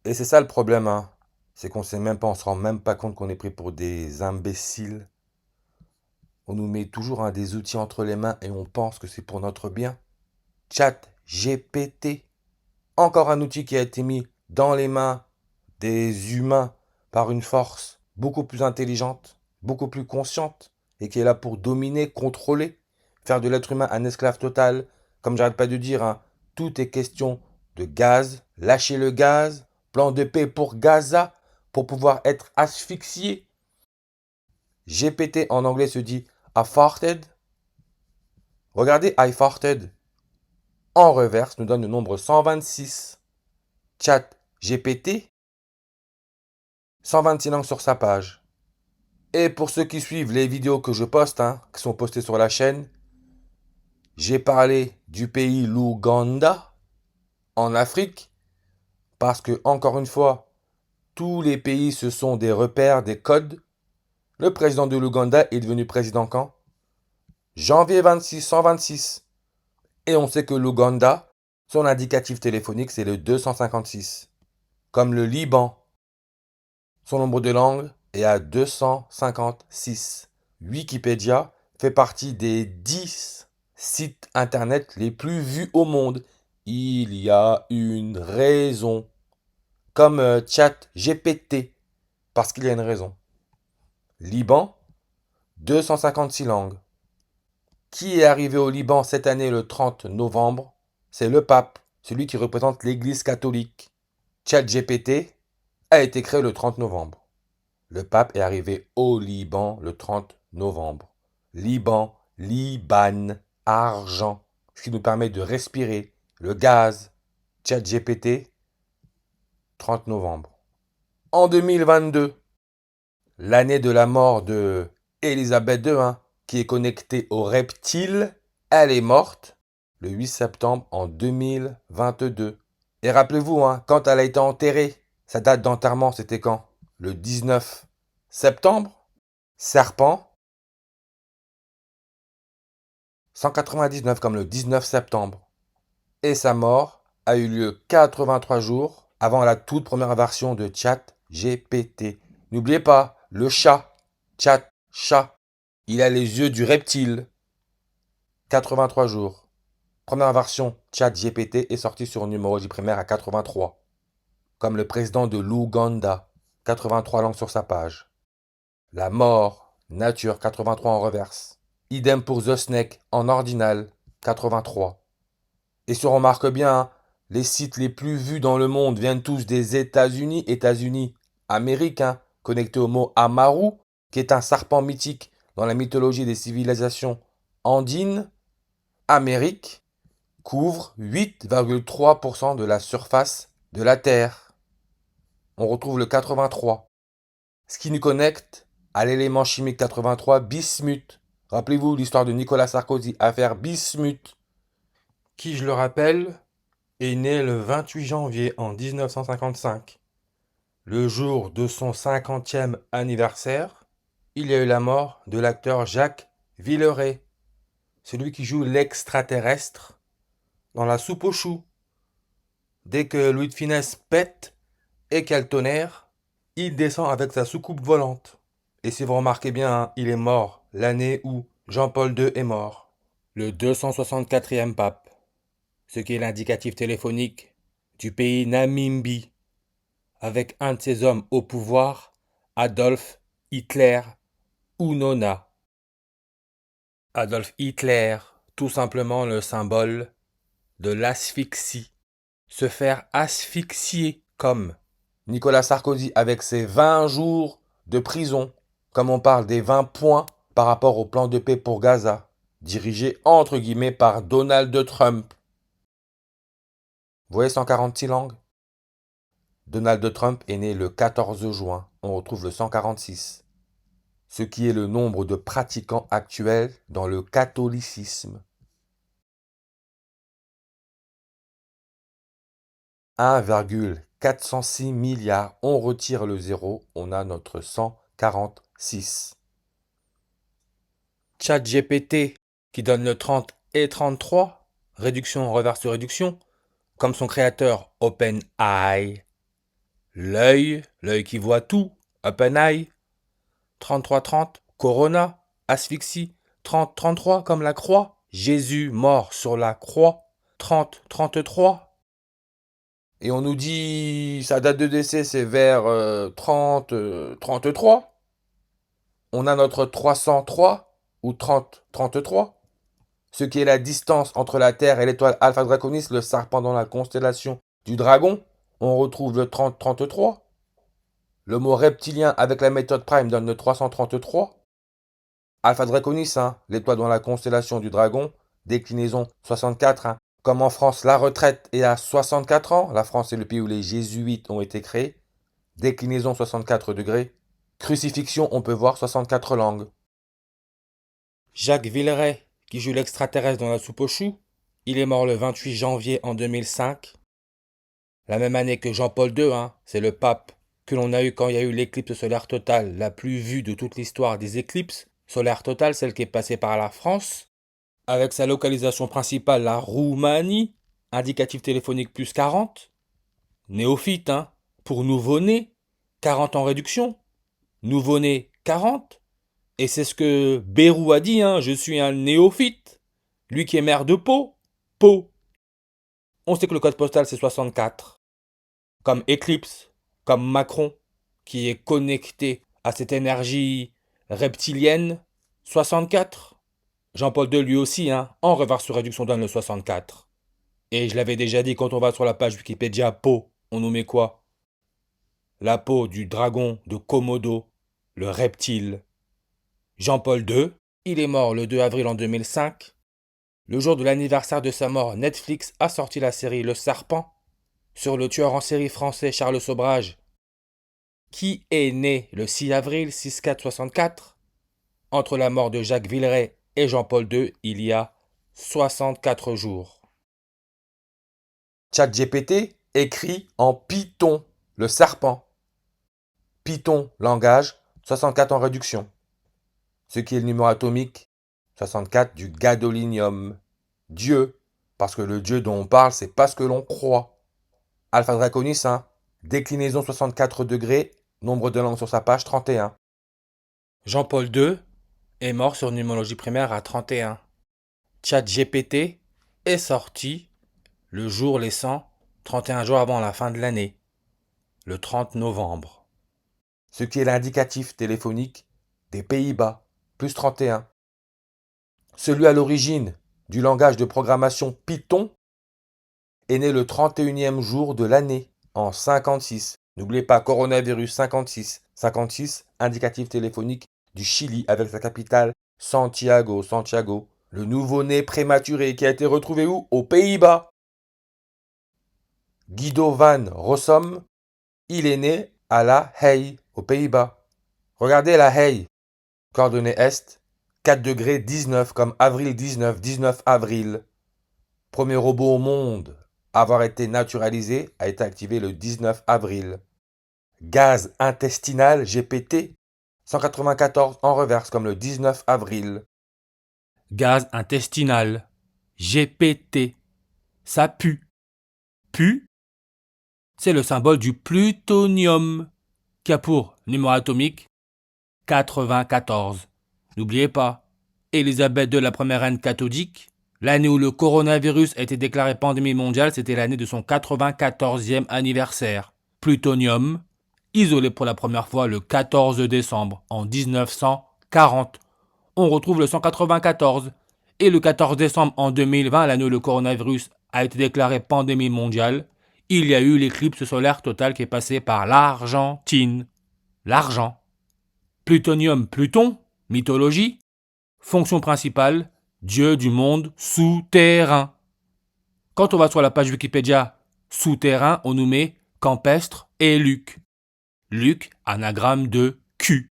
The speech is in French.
Et c'est ça le problème, hein. C'est qu'on sait même pas, on se rend même pas compte qu'on est pris pour des imbéciles. On nous met toujours des outils entre les mains et on pense que c'est pour notre bien. Chat GPT, encore un outil qui a été mis dans les mains des humains par une force beaucoup plus intelligente, beaucoup plus consciente, et qui est là pour dominer, contrôler, faire de l'être humain un esclave total. Comme j'arrête pas de dire, hein, tout est question de gaz, lâcher le gaz, plan de paix pour Gaza, pour pouvoir être asphyxié. GPT en anglais se dit I farted. Regardez I farted en reverse nous donne le nombre 126. Chat GPT, 126 langues sur sa page. Et pour ceux qui suivent les vidéos que je poste, hein, qui sont postées sur la chaîne, j'ai parlé du pays l'Ouganda, en Afrique, parce que, encore une fois, tous les pays, ce sont des repères, des codes. Le président de l'Ouganda est devenu président quand? Janvier 26, 126. Et on sait que l'Ouganda, son indicatif téléphonique, c'est le 256. Comme le Liban, son nombre de langues est à 256. Wikipédia fait partie des 10 sites internet les plus vus au monde. Il y a une raison. Comme Chat GPT, parce qu'il y a une raison. Liban, 256 langues. Qui est arrivé au Liban cette année le 30 novembre? C'est le pape, celui qui représente l'Église catholique. Chat GPT a été créé le 30 novembre. Le pape est arrivé au Liban le 30 novembre. Liban, Liban, argent, ce qui nous permet de respirer. Le gaz, Chat GPT, 30 novembre. En 2022, l'année de la mort de Elisabeth II, hein, qui est connectée aux reptiles, elle est morte le 8 septembre en 2022. Et rappelez-vous, hein, quand elle a été enterrée, sa date d'enterrement, c'était quand? Le 19 septembre. Serpent, 199 comme le 19 septembre. Et sa mort a eu lieu 83 jours avant la toute première version de Chat GPT. N'oubliez pas, le chat, chat, il a les yeux du reptile. 83 jours. Première version Chat GPT est sortie sur un numéro primaire à 83. Comme le président de l'Ouganda, 83 langues sur sa page. La mort, nature, 83 en reverse. Idem pour The Snake en ordinal, 83. Et si on remarque bien, hein, les sites les plus vus dans le monde viennent tous des États-Unis américains, connectés au mot Amaru, qui est un serpent mythique dans la mythologie des civilisations andines. Amérique couvre 8,3% de la surface de la Terre. On retrouve le 83. Ce qui nous connecte à l'élément chimique 83, bismuth. Rappelez-vous l'histoire de Nicolas Sarkozy, affaire bismuth, qui, je le rappelle, est né le 28 janvier en 1955. Le jour de son 50e anniversaire, il y a eu la mort de l'acteur Jacques Villeray, celui qui joue l'extraterrestre dans La Soupe aux choux. Dès que Louis de Funès pète et quel tonnerre, il descend avec sa soucoupe volante. Et si vous remarquez bien, hein, il est mort l'année où Jean-Paul II est mort. Le 264e pape, ce qui est l'indicatif téléphonique du pays Namibie, avec un de ses hommes au pouvoir, Adolf Hitler Unona. Adolf Hitler, tout simplement le symbole de l'asphyxie. Se faire asphyxier comme Nicolas Sarkozy avec ses 20 jours de prison, comme on parle des 20 points par rapport au plan de paix pour Gaza, dirigé entre guillemets par Donald Trump. Vous voyez 146 langues? Donald Trump est né le 14 juin, on retrouve le 146, ce qui est le nombre de pratiquants actuels dans le catholicisme. 1,406 milliards, on retire le zéro, on a notre 146. ChatGPT qui donne le 30 et 33, réduction, reverse réduction, comme son créateur OpenAI. l'œil qui voit tout, open eye. 33-30, Corona, asphyxie. 30-33 comme la croix, Jésus mort sur la croix. 30-33. Et on nous dit sa date de décès c'est vers 33. On a notre 303 ou 30-33. Ce qui est la distance entre la Terre et l'étoile Alpha Draconis, le serpent dans la constellation du dragon. On retrouve le 30-33. Le mot reptilien avec la méthode Prime donne le 333. Alpha Draconis, l'étoile dans la constellation du dragon, déclinaison 64. Comme en France, la retraite est à 64 ans. La France est le pays où les jésuites ont été créés. Déclinaison 64 degrés. Crucifixion, on peut voir 64 langues. Jacques Villeray, qui joue l'extraterrestre dans la soupe aux choux, il est mort le 28 janvier en 2005. La même année que Jean-Paul II, c'est le pape que l'on a eu quand il y a eu l'éclipse solaire totale, la plus vue de toute l'histoire des éclipses solaires totales, celle qui est passée par la France, avec sa localisation principale, la Roumanie, indicatif téléphonique plus 40. Néophyte, pour nouveau-né, 40 en réduction. Nouveau-né, 40. Et c'est ce que Bérou a dit, je suis un néophyte. Lui qui est maire de Pau. Pau. On sait que le code postal c'est 64. Comme Eclipse, comme Macron, qui est connecté à cette énergie reptilienne, 64. Jean-Paul II lui aussi, en reverse sur réduction donne le 64. Et je l'avais déjà dit, quand on va sur la page Wikipédia Pau, on nous met quoi? La peau du dragon de Komodo, le reptile. Jean-Paul II, il est mort le 2 avril en 2005. Le jour de l'anniversaire de sa mort, Netflix a sorti la série Le Serpent sur le tueur en série français Charles Sobrage, qui est né le 6 avril 64. Entre la mort de Jacques Villeray et Jean-Paul II, il y a 64 jours. ChatGPT écrit en Python, le serpent. Python, langage, 64 en réduction. Ce qui est le numéro atomique, 64 du gadolinium. Dieu, parce que le Dieu dont on parle, c'est pas ce que l'on croit. Alpha Draconis, déclinaison 64 degrés, nombre de langues sur sa page 31. Jean-Paul II est mort sur numérologie primaire à 31. ChatGPT est sorti le jour laissant 31 jours avant la fin de l'année, le 30 novembre. Ce qui est l'indicatif téléphonique des Pays-Bas, plus 31. Celui à l'origine du langage de programmation Python est né le 31e jour de l'année, en 56. N'oubliez pas, coronavirus 56. 56, indicatif téléphonique du Chili avec sa capitale Santiago. Santiago, le nouveau-né prématuré qui a été retrouvé où? Aux Pays-Bas. Guido van Rossum, il est né à La Haye, aux Pays-Bas. Regardez La Haye, coordonnée est, 4 degrés 19 comme avril 19, 19 avril. Premier robot au monde à avoir été naturalisé a été activé le 19 avril. Gaz intestinal GPT, 194 en reverse comme le 19 avril. Gaz intestinal, GPT, ça pue. Pue, c'est le symbole du plutonium, qui a pour numéro atomique 94. N'oubliez pas, Élisabeth II, la première reine catholique, l'année où le coronavirus a été déclaré pandémie mondiale, c'était l'année de son 94e anniversaire. Plutonium, isolé pour la première fois le 14 décembre en 1940. On retrouve le 194. Et le 14 décembre en 2020, l'année où le coronavirus a été déclaré pandémie mondiale, il y a eu l'éclipse solaire totale qui est passée par l'Argentine. L'argent. Plutonium, Pluton, mythologie. Fonction principale, dieu du monde souterrain. Quand on va sur la page Wikipédia souterrain, on nous met Campestre et Luc. Luc, anagramme de Q.